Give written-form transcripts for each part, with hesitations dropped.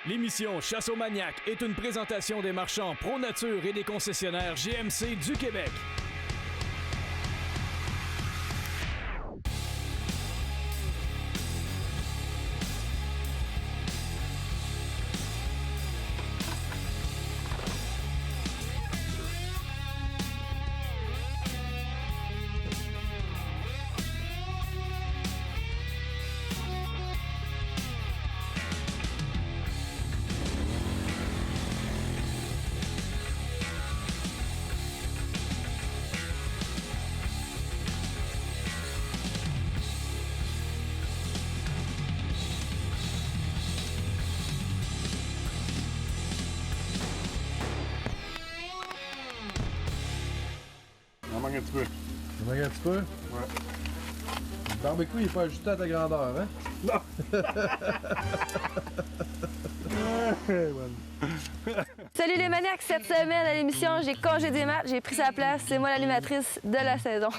L'émission Chasse aux maniaques est une présentation des marchands Pro Nature et des concessionnaires GMC du Québec. Il manque un petit peu. Il manque un petit peu? Ouais. Le barbecue, il est pas ajusté à ta grandeur, hein? Non! Salut les maniaques! Cette semaine à l'émission, j'ai congédié Matt, j'ai pris sa place. C'est moi l'animatrice de la saison.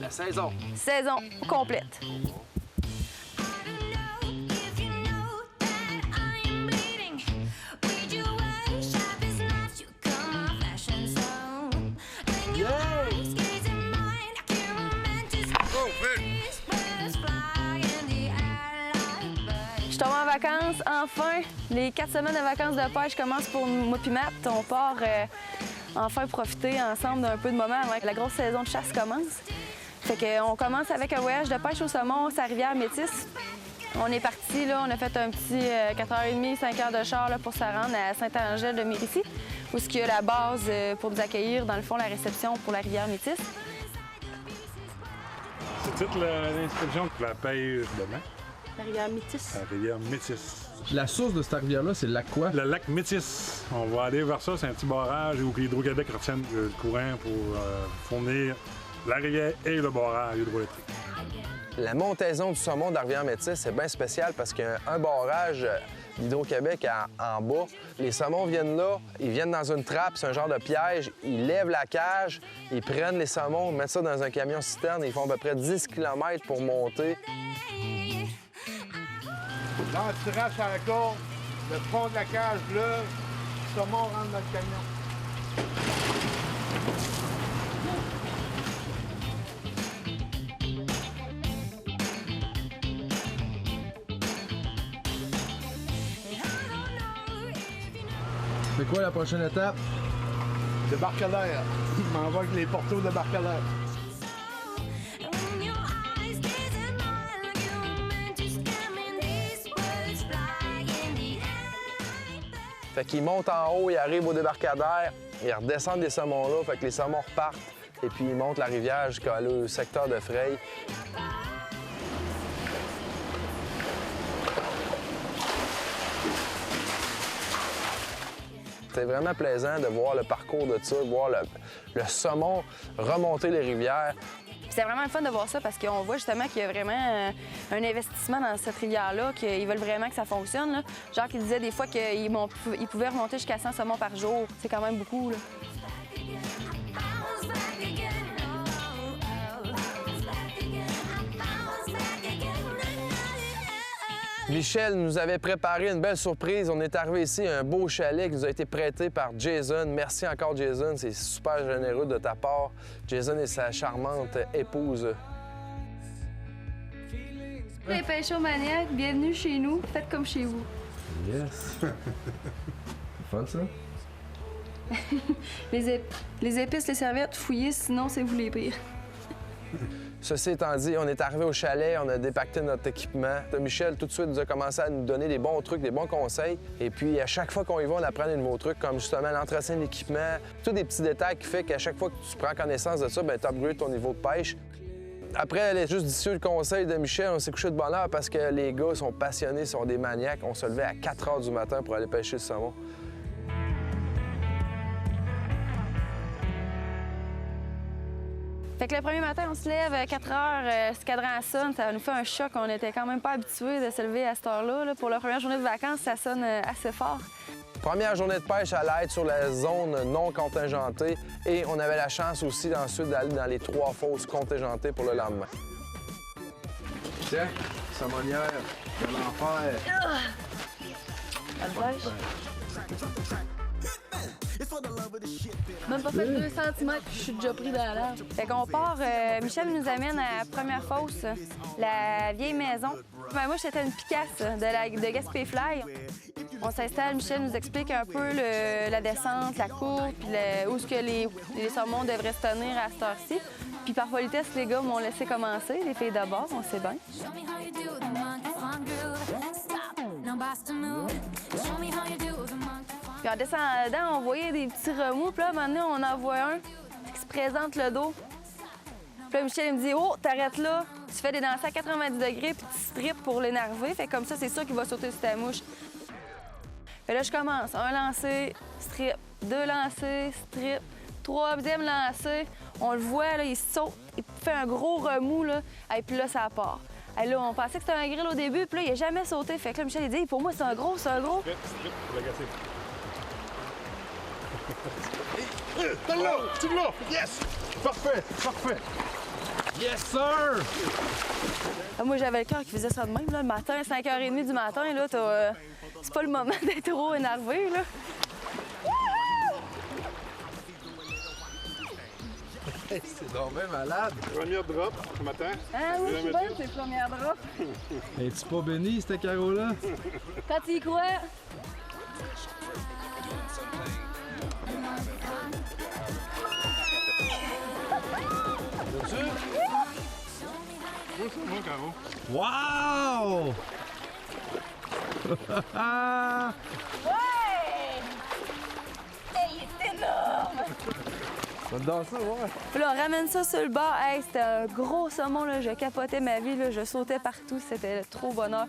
La saison. Saison complète. Je tombe en vacances, enfin. Les 4 semaines de vacances de pêche commencent pour moi puis Matt. On part enfin profiter ensemble d'un peu de moments avant que la grosse saison de chasse commence. Fait qu'on commence avec un voyage de pêche au saumon, sa rivière Métis. On est parti, là, on a fait un petit 4h30, 5 heures de char là, pour se rendre à Saint-Angèle-de-Mérici, où il y a la base pour nous accueillir, dans le fond, la réception pour la rivière Métis. C'est toute l'inscription de la pêche demain. La rivière Métis. La rivière Métis. La source de cette rivière-là, c'est le lac quoi? Le lac Métis. On va aller vers ça, c'est un petit barrage où l'Hydro-Québec retienne le courant pour fournir la rivière et le barrage hydroélectrique. La montaison du saumon de la rivière Métis, c'est bien spécial parce qu'il y a un barrage d'Hydro-Québec en bas. Les saumons viennent là, ils viennent dans une trappe, c'est un genre de piège. Ils lèvent la cage, ils prennent les saumons, mettent ça dans un camion citerne, ils font à peu près 10 km pour monter. Là, on tirache à la corde, le fond de la cage là, le saumon rentre dans le camion. C'est quoi la prochaine étape? De Barcalaire. Il m'en va avec les portos de Barcalaire. Fait qu'ils montent en haut, ils arrivent au débarcadère, ils redescendent des saumons là, fait que les saumons repartent et puis ils montent la rivière jusqu'au secteur de Freil. C'est vraiment plaisant de voir le parcours de ça, de voir le saumon remonter les rivières. C'est vraiment le fun de voir ça parce qu'on voit justement qu'il y a vraiment un investissement dans cette rivière-là, qu'ils veulent vraiment que ça fonctionne. Là. Genre qu'ils disaient des fois qu'ils pouvaient remonter jusqu'à 100 saumons par jour. C'est quand même beaucoup. Là. Michel nous avait préparé une belle surprise. On est arrivé ici à un beau chalet qui nous a été prêté par Jason. Merci encore, Jason. C'est super généreux de ta part. Jason et sa charmante épouse. Les pêcheurs maniaques, bienvenue chez nous. Faites comme chez vous. Yes! C'est fun, ça? Les épices, les serviettes, fouillez, sinon c'est vous les pires. Ceci étant dit, on est arrivé au chalet, on a dépacté notre équipement. Michel, tout de suite, nous a commencé à nous donner des bons trucs, des bons conseils. Et puis, à chaque fois qu'on y va, on apprend des nouveaux trucs, comme justement l'entretien de l'équipement. Tous des petits détails qui font qu'à chaque fois que tu prends connaissance de ça, bien, tu upgrades ton niveau de pêche. Après les judicieux conseils de Michel, on s'est couché de bonne heure parce que les gars sont passionnés, sont des maniaques. On se levait à 4 h du matin pour aller pêcher le saumon. Fait que le premier matin, on se lève à 4 heures, ce cadran sonne, ça nous fait un choc. On était quand même pas habitués de se lever à cette heure-là. Là. Pour la première journée de vacances, ça sonne assez fort. Première journée de pêche à l'aide sur la zone non contingentée et on avait la chance aussi ensuite d'aller dans les 3 fosses contingentées pour le lendemain. Tiens, saumonière de l'enfer. À la pêche. Même pas fait 2 cm, je suis déjà pris dans la lave. Fait qu'on part, Michel nous amène à la première fosse, la vieille maison. Ben, moi, j'étais une picasse de Gaspé Fly. On s'installe, Michel nous explique un peu la descente, la courbe, puis où est-ce que les saumons devraient se tenir à cette heure-ci. Puis par politesse, les gars m'ont laissé commencer, les filles d'abord, on sait bien. Puis en descendant, on voyait des petits remous, puis là, maintenant, on en voit un qui se présente le dos. Puis là, Michel, il me dit « Oh, t'arrêtes là, tu fais des lancers à 90 degrés, puis tu strippes pour l'énerver, fait comme ça, c'est sûr qu'il va sauter sur ta mouche. » Fait là, je commence. 1 lancer, strip, 2 lancers, strip, 3e lancer. On le voit, là, il saute, il fait un gros remous, là, et puis là, ça part. Et là, on pensait que c'était un grill au début, puis là, il n'a jamais sauté. Fait que là, Michel, il dit « Pour moi, c'est un gros, c'est un gros. » T'es là! Tu là! Yes! Parfait! Parfait! Yes, sir! Moi, j'avais le cœur qui faisait ça de même, là, le matin, 5h30 du matin, là, c'est pas le moment d'être trop énervé, là. C'est donc bien malade. Première drop ce matin. Ah oui, je suis bien, c'est les premières drops. Es-tu pas béni, cette carreau-là? Quand tu y crois. C'est bon, Caro. Wow! Ouais! Hey, il est énorme! Va te danser, ouais. Puis là, on ramène ça sur le bord. Hey, c'était un gros saumon, là. Je capotais ma vie, là. Je sautais partout. C'était trop bonheur.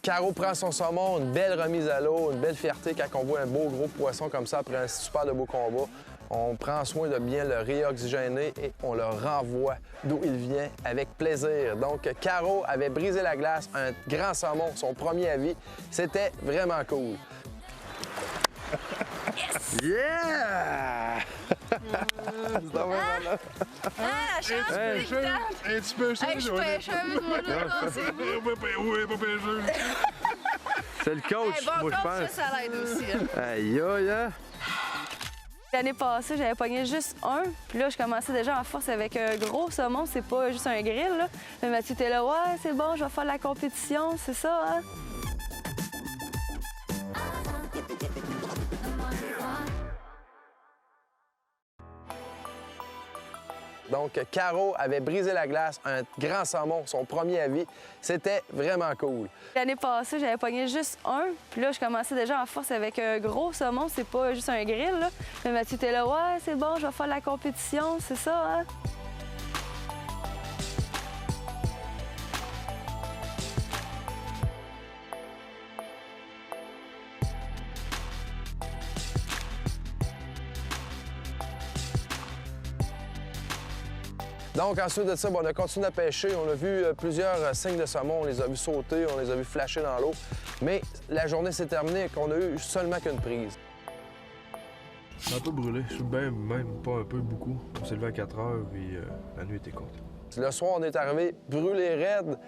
Caro prend son saumon, une belle remise à l'eau, une belle fierté quand on voit un beau gros poisson comme ça après un super de beau combat. On prend soin de bien le réoxygéner et on le renvoie d'où il vient avec plaisir. Donc, Caro avait brisé la glace, un grand saumon, son premier à vie. C'était vraiment cool. Yes! Yeah! C'est donc bien malade. Ah, la chance, Hey, c'est évident. un petit peu Hey, je suis pêcheuse, moi, là. C'est Oui, pas pêcheuse. C'est le coach, bon, moi, je comme pense. ça l'aide aussi. Hein. Aïe, aïe, hein? L'année passée, j'avais pogné juste un. Puis là, je commençais déjà en force avec un gros saumon. C'est pas juste un grill, là. Mais Mathieu était là, ouais, c'est bon, je vais faire la compétition, c'est ça, hein? Donc, Caro avait brisé la glace, un grand saumon, son premier à vie. C'était vraiment cool. L'année passée, j'avais pogné juste un. Puis là, je commençais déjà en force avec un gros saumon. C'est pas juste un grill, là. Mais Mathieu était là, ouais, c'est bon, je vais faire la compétition, c'est ça, hein? Donc, ensuite de ça, on a continué à pêcher. On a vu plusieurs signes de saumon. On les a vus sauter, on les a vus flasher dans l'eau. Mais la journée s'est terminée et qu'on a eu seulement qu'une prise. Je suis un peu brûlé. Je suis bien, même pas un peu, beaucoup. On s'est levé à 4 heures, puis la nuit était courte. Le soir, on est arrivé brûlé raide,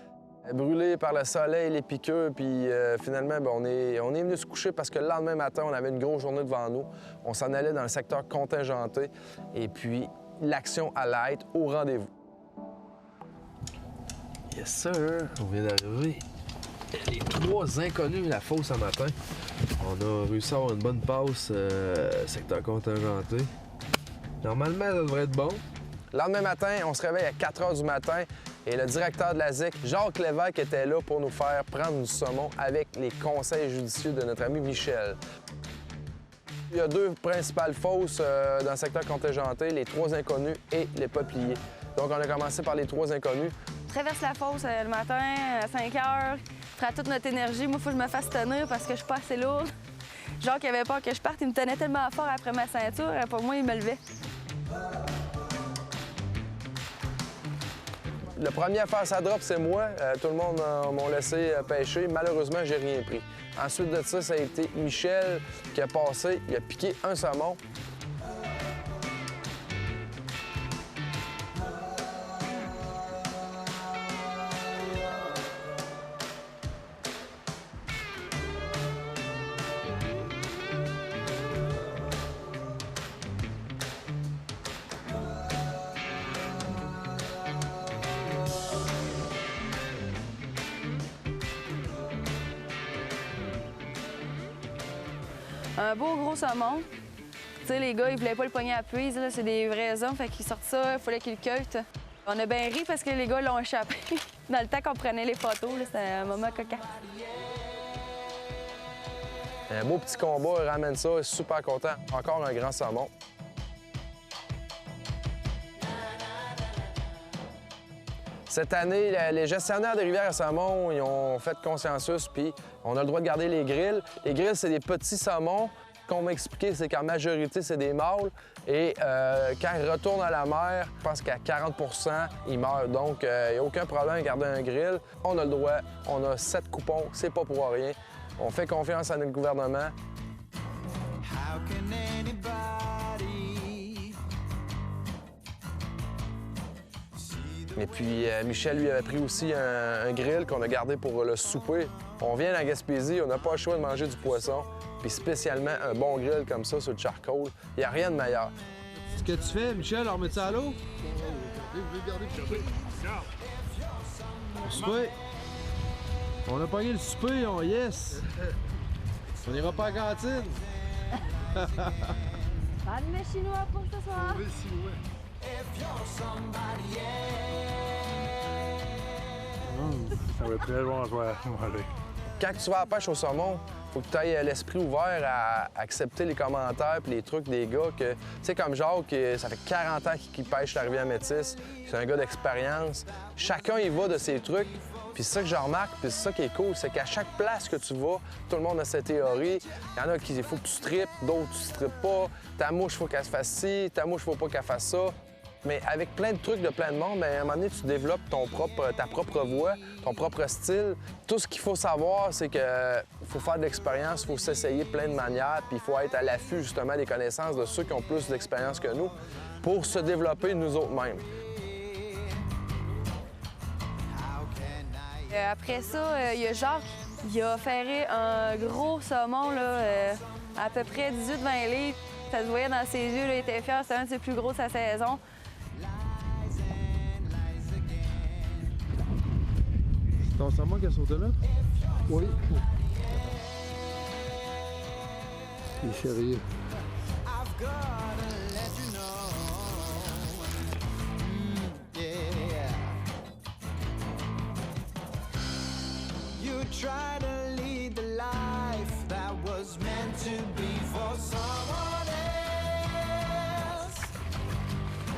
brûlé par le soleil, les piqûres, puis finalement, ben, on est venu se coucher parce que le lendemain matin, on avait une grosse journée devant nous. On s'en allait dans le secteur contingenté et puis l'action allait être au rendez-vous. Yes, sir! On vient d'arriver. Les 3 inconnus, la fosse ce matin. On a réussi à avoir une bonne passe secteur contingenté. Normalement, ça devrait être bon. Le lendemain matin, on se réveille à 4 heures du matin et le directeur de la ZIC, Jacques Lévesque, était là pour nous faire prendre du saumon avec les conseils judicieux de notre ami Michel. Il y a 2 principales fosses dans le secteur contingenté, les 3 inconnus et les peupliers. Donc, on a commencé par les 3 inconnus. On traverse la fosse le matin à 5 heures, prend toute notre énergie. Moi, il faut que je me fasse tenir parce que je suis pas assez lourde. Jacques avait peur que je parte, il me tenait tellement fort après ma ceinture, pour moi, il me levait. Le premier à faire sa drop, c'est moi. Tout le monde m'a laissé pêcher. Malheureusement, j'ai rien pris. Ensuite de ça a été Michel qui a passé. Il a piqué un saumon. Un beau gros saumon. Tu sais, les gars, ils voulaient pas le pogner à puise, là, c'est des vrais hommes, fait qu'ils sortent ça, il fallait qu'ils le cueitent. On a bien ri parce que les gars l'ont échappé. Dans le temps qu'on prenait les photos, c'était un moment cocasse. Un beau petit combat, il ramène ça, je suis super content. Encore un grand saumon. Cette année, les gestionnaires des rivières à saumon, ils ont fait consensus, puis on a le droit de garder les grilles. Les grilles, c'est des petits saumons. Ce qu'on m'a expliqué, c'est qu'en majorité, c'est des mâles. Et quand ils retournent à la mer, je pense qu'à 40 ils meurent. Donc, il n'y a aucun problème à garder un grill. On a le droit. On a 7 coupons. C'est pas pour rien. On fait confiance à notre gouvernement. Et puis, Michel, lui, avait pris aussi un grill qu'on a gardé pour le souper. On vient à Gaspésie, on n'a pas le choix de manger du poisson. Puis spécialement, un bon grill comme ça sur le charcoal, il n'y a rien de meilleur. Ce que tu fais, Michel, on remet ça à l'eau? Le souper. On a pogné le souper, on yes! On ira pas à la cantine! Pas de mets chinois pour ce soir! Ça va être très bon à manger. Quand tu vas à la pêche au saumon, faut que tu aies l'esprit ouvert à accepter les commentaires et les trucs des gars que, tu sais, comme Jacques, ça fait 40 ans qu'il pêche la rivière Métis, c'est un gars d'expérience. Chacun y va de ses trucs, puis c'est ça que je remarque, puis c'est ça qui est cool, c'est qu'à chaque place que tu vas, tout le monde a sa théorie. Il y en a qui, il faut que tu strippes, d'autres, tu strippes pas. Ta mouche, il faut qu'elle se fasse ci, ta mouche, il faut pas qu'elle fasse ça. Mais avec plein de trucs de plein de monde, bien, à un moment donné, tu développes ta propre voix, ton propre style. Tout ce qu'il faut savoir, c'est qu'il faut faire de l'expérience, il faut s'essayer plein de manières, puis il faut être à l'affût, justement, des connaissances de ceux qui ont plus d'expérience que nous pour se développer nous autres mêmes. Après ça, il y a Jacques. Il a ferré un gros saumon, là, à peu près 18-20 litres. Ça se voyait dans ses yeux, là, il était fier, c'était un de ses plus gros de sa saison. C'est ton saumon qui a sauté là? Oui. Il est sérieux. Try to lead the life that was meant to be for someone else.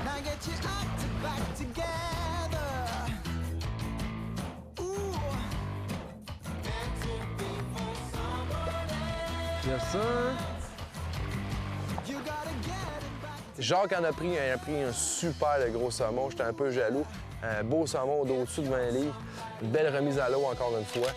Now get your act back together. Ooh. Meant to be for someone else. Yes, sir. You gotta get it back. Jacques en a pris un super gros saumon, j'étais un peu jaloux. Un beau saumon d'au-dessus de 20 livres. Une belle remise à l'eau encore une fois.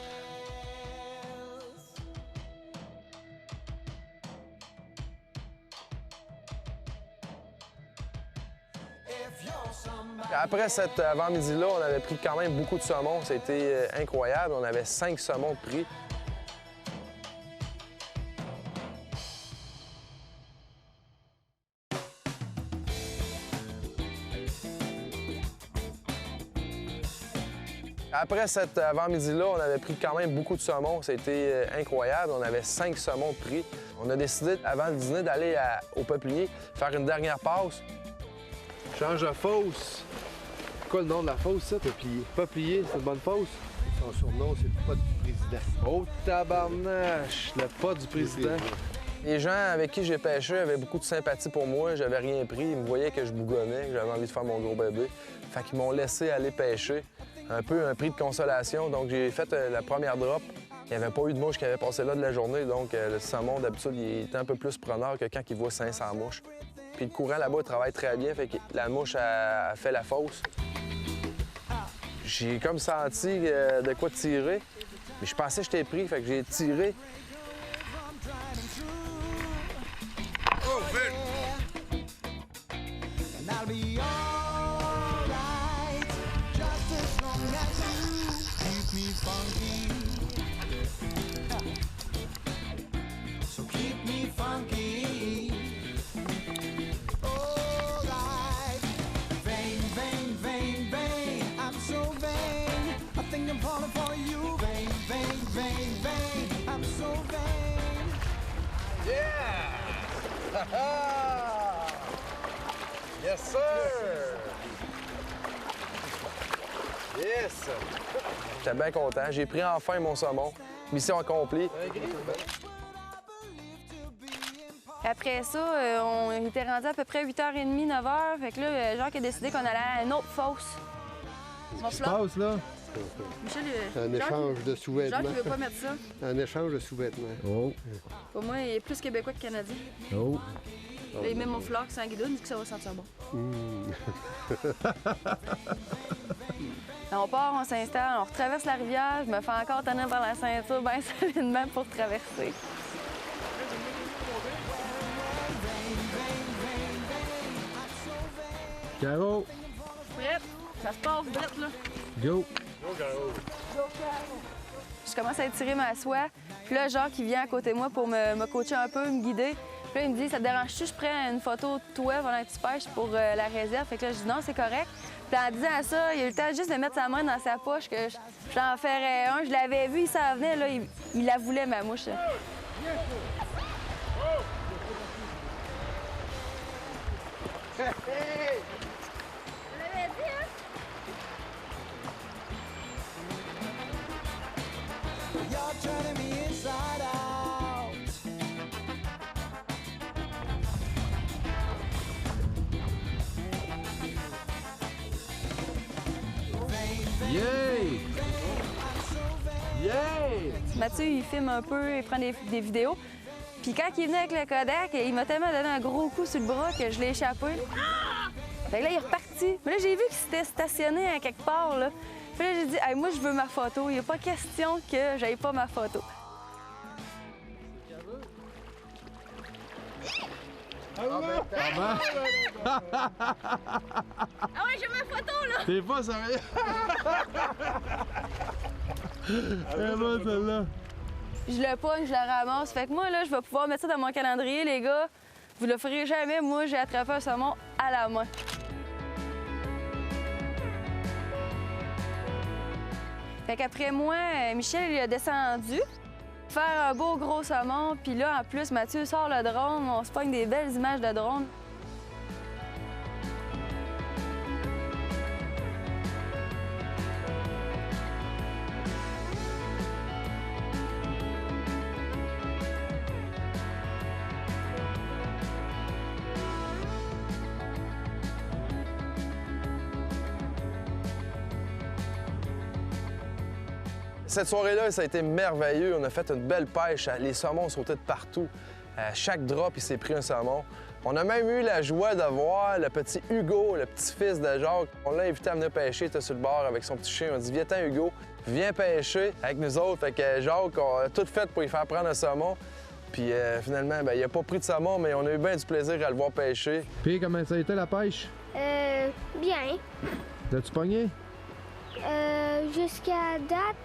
Après cet avant-midi-là, on avait pris quand même beaucoup de saumon. C'était incroyable. On avait 5 saumons de prix. Après cet avant-midi-là, on avait pris quand même beaucoup de saumon. C'était incroyable. On avait 5 saumons de prix. On a décidé, avant le dîner, d'aller au peuplier, faire une dernière passe. Change de fosse. C'est quoi le nom de la fosse, ça, peuplier? Peuplier, c'est une bonne fosse? Son surnom, c'est le pot du président. Oh, tabarnache! Le pot du président. Les gens avec qui j'ai pêché avaient beaucoup de sympathie pour moi. J'avais rien pris. Ils me voyaient que je bougonnais, que j'avais envie de faire mon gros bébé. Fait qu'ils m'ont laissé aller pêcher. Un peu un prix de consolation. Donc, j'ai fait la première drop. Il n'y avait pas eu de mouche qui avait passé là de la journée. Donc, le saumon, d'habitude, il est un peu plus preneur que quand il voit 500 mouches. Puis le courant là-bas, il travaille très bien. Fait que la mouche a fait la fosse. J'ai comme senti de quoi tirer. Mais je pensais que j'étais pris. Fait que j'ai tiré. Oh, and I'll be alright, just as long as you keep me funky. So keep me funky. Alright, vain, vain, vain, vain. I'm so vain. I think I'm falling for you. Vain, vain, vain, vain. I'm so vain. Yeah! Yes, sir! Yes! J'étais bien content. J'ai pris enfin mon saumon. Mission accomplie. Après ça, on était rendu à peu près 8h30, 9h. Fait que là, Jacques a décidé qu'on allait à une autre fosse. Qu'est-ce qui se passe, là? Michel, Un échange de sous-vêtements. Jacques, il veut pas mettre ça. Un échange de sous-vêtements. Oh. Pour moi, il est plus québécois que canadien. Oh. Là, il met mon foulard sans guidon, il dit que ça va sentir bon. Là, on part, on s'installe, on retraverse la rivière. Je me fais encore tenir par la ceinture bien solidement pour traverser. Caro, Prête? Ça se passe vite, là. go. Je commence à étirer ma soie. Puis là, Jacques, il vient à côté de moi pour me coacher un peu, me guider. Puis là, il me dit, ça te dérange-tu, je prends une photo de toi pendant que tu pêches pour la réserve? Fait que là, je dis non, c'est correct. Puis en disant ça, il a eu le temps juste de mettre sa main dans sa poche, que j'en ferais un. Je l'avais vu, il s'en venait, là, il la voulait, ma mouche. Là. You're turning me inside out. Yay! Yay! Mathieu, il filme un peu, il prend des vidéos. Puis quand il est venu avec le Kodak, il m'a tellement donné un gros coup sur le bras que je l'ai échappé. Fait que là, il est reparti. Mais là, j'ai vu qu'il s'était stationné à quelque part, là. Puis là, j'ai dit, hey, moi, je veux ma photo. Il n'y a pas question que j'aille pas ma photo. Ah ouais, j'ai ma photo, là! T'es pas sérieux? Elle va, celle-là. Je le pogne, je la ramasse. Fait que moi, là, je vais pouvoir mettre ça dans mon calendrier, les gars. Vous le ferez jamais. Moi, j'ai attrapé un saumon à la main. Fait qu'après moi, Michel, il a descendu faire un beau gros saumon. Puis là, en plus, Mathieu sort le drone. On se pogne des belles images de drone. Cette soirée-là, ça a été merveilleux. On a fait une belle pêche. Les saumons sautaient de partout. À chaque drop, il s'est pris un saumon. On a même eu la joie de voir le petit Hugo, le petit-fils de Jacques. On l'a invité à venir pêcher. Il était sur le bord avec son petit chien. On a dit, viens-t'en, Hugo, viens pêcher avec nous autres. Fait que Jacques, on a tout fait pour lui faire prendre un saumon. Puis finalement, bien, il n'a pas pris de saumon, mais on a eu bien du plaisir à le voir pêcher. Puis comment ça a été la pêche? Bien. T'as-tu pogné? Jusqu'à date,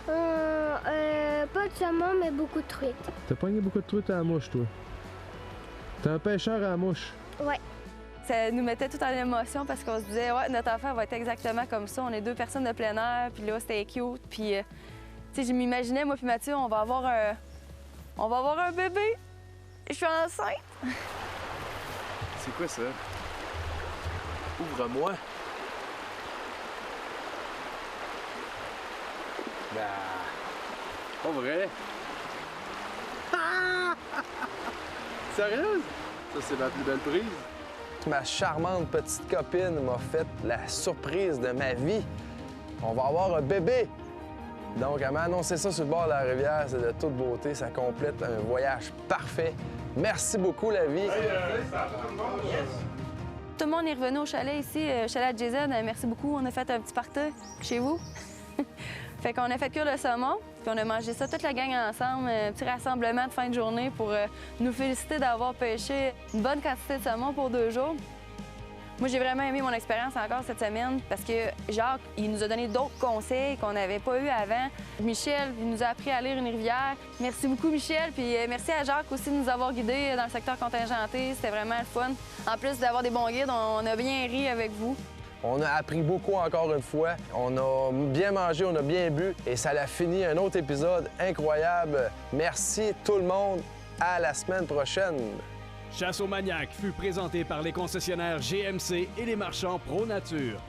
pas de saumon, mais beaucoup de truites. T'as pogné beaucoup de truites à la mouche, toi. T'es un pêcheur à la mouche. Ouais. Ça nous mettait tout en émotion parce qu'on se disait, ouais, notre affaire va être exactement comme ça. On est deux personnes de plein air, puis là, c'était cute. Puis, tu sais, je m'imaginais, moi puis Mathieu, on va avoir un bébé. Je suis enceinte. C'est quoi ça? Ouvre-moi. Bah, pas vrai. Sérieuse? Ça, c'est ma plus belle prise. Ma charmante petite copine m'a fait la surprise de ma vie. On va avoir un bébé. Donc, elle m'a annoncé ça sur le bord de la rivière. C'est de toute beauté. Ça complète un voyage parfait. Merci beaucoup, la vie. Tout le monde est revenu au chalet ici, chalet de Jason. Merci beaucoup. On a fait un petit party chez vous. Fait qu'on a fait cuire le saumon, puis on a mangé ça toute la gang ensemble, un petit rassemblement de fin de journée pour nous féliciter d'avoir pêché une bonne quantité de saumon pour 2 jours. Moi, j'ai vraiment aimé mon expérience encore cette semaine parce que Jacques, il nous a donné d'autres conseils qu'on n'avait pas eu avant. Michel, il nous a appris à lire une rivière. Merci beaucoup, Michel. Puis merci à Jacques aussi de nous avoir guidés dans le secteur contingenté. C'était vraiment le fun. En plus d'avoir des bons guides, on a bien ri avec vous. On a appris beaucoup encore une fois. On a bien mangé, on a bien bu et ça l'a fini un autre épisode incroyable. Merci tout le monde. À la semaine prochaine. Chasse au Maniac fut présenté par les concessionnaires GMC et les marchands Pro Nature.